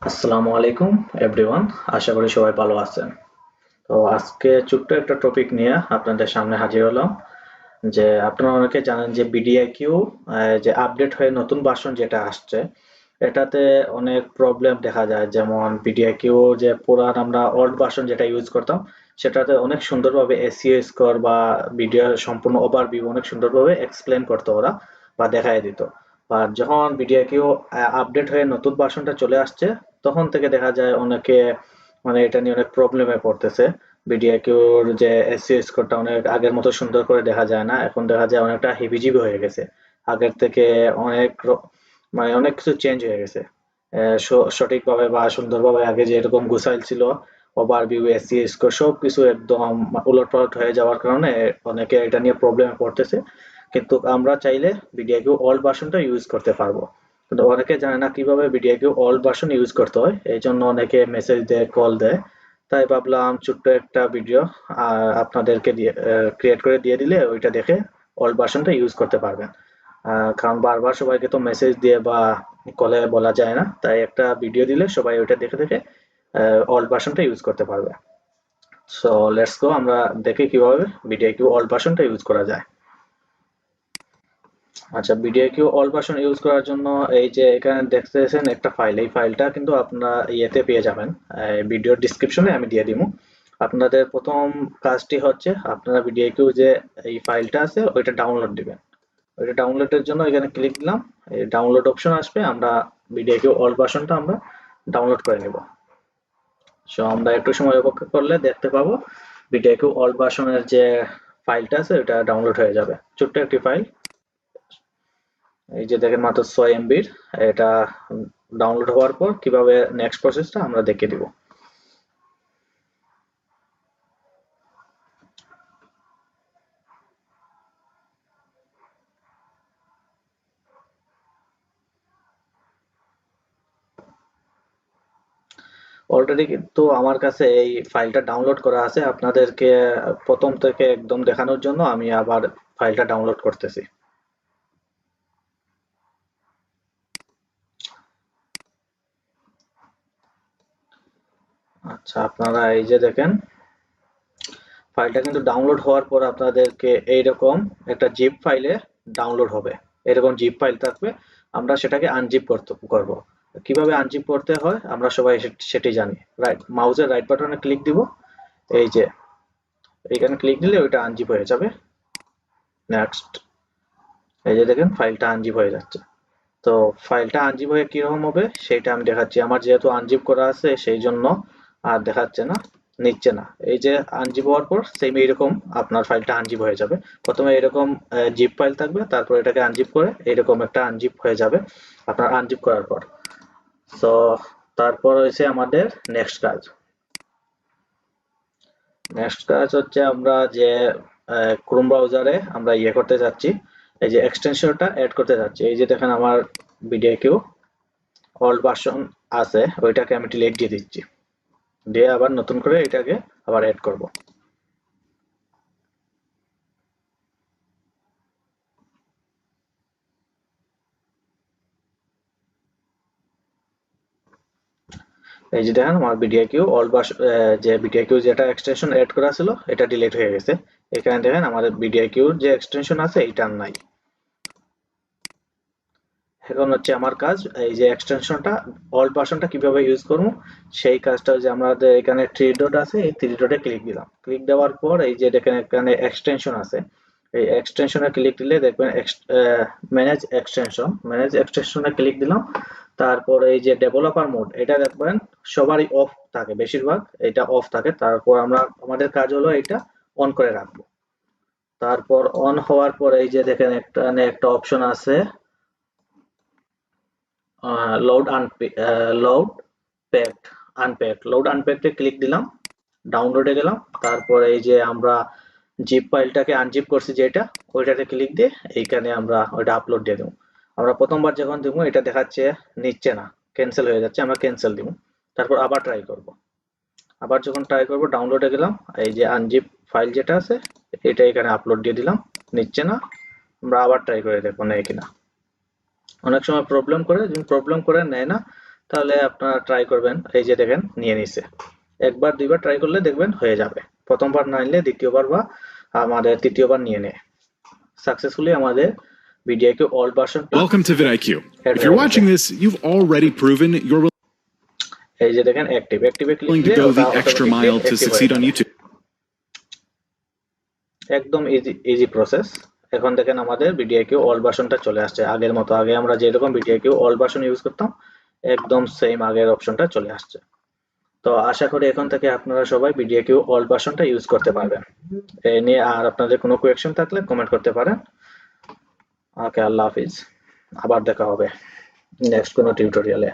আসসালামু আলাইকুম এভরিওয়ান। আশা করি সবাই ভালো আছেন। তো আজকে ছোট্ট একটা টপিক নিয়ে আপনাদের সামনে হাজির হলাম। যে আপনারা অনেকে জানেন যে বিডিআইকিউ যে আপডেট হয়ে নতুন ভার্সন যেটা আসছে, এটাতে অনেক প্রবলেম দেখা যায়। যেমন বিডিআইকিউ যে পুরান আমরা ওল্ড ভার্সন যেটা ইউজ করতাম, সেটাতে অনেক সুন্দরভাবে এসইও স্কোর বা ভিডিও সম্পূর্ণ ওভারভিউ অনেক সুন্দরভাবে এক্সপ্লেন করতো ওরা বা দেখায় দিত। আর যখন বিডিআইকিউ আপডেট হয়ে নতুন ভার্সনটা চলে আসছে, তখন থেকে দেখা যায় অনেকে মানে এটা নিয়ে অনেক প্রবলেমে পড়তেছে। বিডিআইকিউর যে এসইও স্কোরটা অনেক আগের মতো সুন্দর করে দেখা যায় না, এখন দেখা যায় অনেকটা হিবিজিবি হয়ে গেছে। আগের থেকে অনেক মানে অনেক কিছু চেঞ্জ হয়ে গেছে। সঠিকভাবে বা সুন্দরভাবে আগে যে এরকম গুছাইল ছিল, ওভারভিউ এসইও স্কোর সবকিছু একদম উলটপালট হয়ে যাওয়ার কারণে অনেকে এটা নিয়ে প্রবলেমে পড়তেছে। কিন্তু আমরা চাইলে বিডিআইকিউ ওল্ড ভার্সনটা ইউজ করতে পারবো। কিন্তু অনেকে জানে না কিভাবে বিডিআইকিউ ওল্ড ভার্সন ইউজ করতে হয়, এই জন্য অনেকে মেসেজ দেয়, কল দেয়। তাই ভাবলাম ছোট্ট একটা ভিডিও আপনাদেরকে দিয়ে ক্রিয়েট করে দিয়ে দিলে ওইটা দেখে ওল্ড ভার্সনটা ইউজ করতে পারবেন। কারণ বারবার সবাইকে তো মেসেজ দিয়ে বা কলে বলা যায় না, তাই একটা ভিডিও দিলে সবাই ওইটা দেখে দেখে ওল্ড ভার্সনটা ইউজ করতে পারবে। সো লেটস গো, আমরা দেখি কিভাবে বিডিআইকিউ ওল্ড ভার্সনটা ইউজ করা যায়। আচ্ছা, বিডিআইকিউ অল ভার্সন ইউজ করার জন্য এই যে এখানে দেখতেছেন একটা ফাইল, এই ফাইলটা কিন্তু আপনারা ইয়েতে পেয়ে যাবেন, ভিডিওর ডিসক্রিপশনে আমি দিয়ে দিব। আপনাদের প্রথম কাজটি হচ্ছে আপনারা বিডিআইকিউ যে এই ফাইলটা আছে ওইটা ডাউনলোড দিবেন। ওইটা ডাউনলোডের জন্য এখানে ক্লিক দিলাম, এই ডাউনলোড অপশন আসবে, আমরা বিডিআইকিউ অল ভার্সনটা আমরা ডাউনলোড করে নেব। সো আমরা একটু সময় অপেক্ষা করলে দেখতে পাবো বিডিআইকিউ অল ভার্সনের যে ফাইলটা আছে ওটা ডাউনলোড হয়ে যাবে। ছোট্ট একটি ফাইল, এই যে দেখেন মাত্র 6 এমবির। এটা ডাউনলোড হওয়ার পর কিভাবে নেক্সট প্রসেসটা আমরা দেখিয়ে দিব। অলরেডি কিন্তু আমার কাছে এই ফাইলটা ডাউনলোড করা আছে, আপনাদেরকে প্রথম থেকে একদম দেখানোর জন্য আমি আবার ফাইলটা ডাউনলোড করতেছি। আচ্ছা, আপনারা এই যে দেখেন ফাইলটা কিন্তু ডাউনলোড হওয়ার পর আপনাদেরকে এইরকম একটা জিপ ফাইলে ডাউনলোড হবে। এরকম জিপ ফাইল থাকবে, আমরা সেটাকে আনজিপ করব। কিভাবে আনজিপ করতে হয় আমরা সবাই সেটি জানি। রাইট মাউসের রাইট বাটনে ক্লিক দিব, এই যে এইখানে ক্লিক দিলে ওইটা আনজিপ হয়ে যাবে। নেক্সট, এই যে দেখেন ফাইলটা আনজিপ হয়ে যাচ্ছে। তো ফাইলটা আনজিপ হয়ে কিরকম হবে সেটা আমি দেখাচ্ছি। আমার যেহেতু আনজিপ করা আছে সেই জন্য আর দেখাচ্ছে না, নিচ্ছে না। এই যে আনজিপ হওয়ার পর সেম এইরকম আপনার ফাইলটা আনজিপ হয়ে যাবে। প্রথমে এরকম জিপ ফাইল থাকবে, তারপর এটাকে আনজিপ করে এরকম একটা আনজিপ হয়ে যাবে আপনার আনজিপ করার পর। সো তারপর হচ্ছে আমাদের নেক্সট কাজ। নেক্সট কাজ হচ্ছে আমরা যে ক্রোম ব্রাউজারে আমরা ইয়ে করতে যাচ্ছি, এই যে এক্সটেনশনটা অ্যাড করতে যাচ্ছি। এই যে দেখেন আমার বিডিআইকিউ ওল্ড ভার্সন আছে, ওইটাকে আমি ডিলিট দিয়ে দিচ্ছি, দিয়ে আবার নতুন করে এটাকে আবার অ্যাড করব। এই যে দেখেন আমার বিডিআইকিউ ওল্ড ভার্সন, যে বিডিআইকিউ যেটা এক্সটেনশন অ্যাড করা ছিল এটা ডিলিট হয়ে গেছে। এখানে দেখেন আমাদের বিডিআইকিউর যে এক্সটেনশন আছে এটা আর নাই। এখন হচ্ছে আমার কাজ এই যে এক্সটেনশনটা অল্ট ভার্সনটা কিভাবে ইউজ করব, সেই কাজটা যে আমাদের এখানে থ্রি ডট আছে, এই থ্রি ডটে ক্লিক দিলাম। ক্লিক দেওয়ার পর এই যে দেখেন এখানে এক্সটেনশন আছে, এই এক্সটেনশনে ক্লিক দিলে দেখবেন ম্যানেজ এক্সটেনশনে ক্লিক দিলাম। তারপর এই যে ডেভেলপার মোড এটা দেখবেন সবারই অফ থাকে, বেশিরভাগ এটা অফ থাকে। তারপর আমরা আমাদের কাজ হলো এটা অন করে রাখবো। তারপর অন হওয়ার পর এই যে দেখেন একটা অপশন আছে, load load packed unpacked. Load আনপ্যাকডে ক্লিক দিলাম, ডাউনলোডে গেলাম। তারপর এই যে আমরা জিপ ফাইলটাকে আনজিপ করছি যেটা, ওইটাতে ক্লিক দিয়ে এইখানে আমরা ওইটা আপলোড দিয়ে দেবো। আমরা প্রথমবার যখন দেবো এটা দেখাচ্ছে নিচ্ছে না, ক্যান্সেল হয়ে যাচ্ছে, আমরা ক্যান্সেল দিব। তারপর আবার ট্রাই করব। আবার যখন ট্রাই করব ডাউনলোডে গেলাম, এই যে আনজিপ ফাইল যেটা আছে এটা এখানে আপলোড দিয়ে দিলাম, নিচ্ছে না। আমরা আবার ট্রাই করে দেখবো নেয় কিনা। অনেক সময় প্রবলেম করে, যদি প্রবলেম করে নেয় না তাহলে আপনারা ট্রাই করবেন। এই যে দেখেন নিয়ে নিছে, একবার দুইবার ট্রাই করলে দেখবেন হয়ে যাবে। প্রথমবার না নিলে দ্বিতীয়বার বা আমাদের তৃতীয়বার নিয়ে নেয় সাকসেসফুলি আমাদের ভিডিআইকিউ অল ভার্সনটা Welcome to vidIQ. Add If হয়ে you're গেছে। watching this, you've already proven you're এই যে দেখেন অ্যাক্টিভে ক্লিক willing to দিলে go ওটা the extra automatically mile to active হয়ে succeed on যাবে। YouTube. একদম ইজি প্রসেস। এখন দেখেন আমাদের ভিডিআইকিউ অল ভার্সনটা চলে আসছে আগের মতো। আগে আমরা যেরকম ভিডিআইকিউ অল ভার্সন ইউজ করতাম একদম সেম আগের অপশনটা চলে আসছে। তো আশা করি এখন থেকে আপনারা সবাই ভিডিআইকিউ অল ভার্সনটা ইউজ করতে পারবেন। এই নিয়ে আর আপনাদের কোনো কোয়েশ্চেন থাকলে কমেন্ট করতে পারেন। ওকে, আল্লাহ হাফিজ। আবার দেখা হবে নেক্সট কোনো টিউটোরিয়ালে।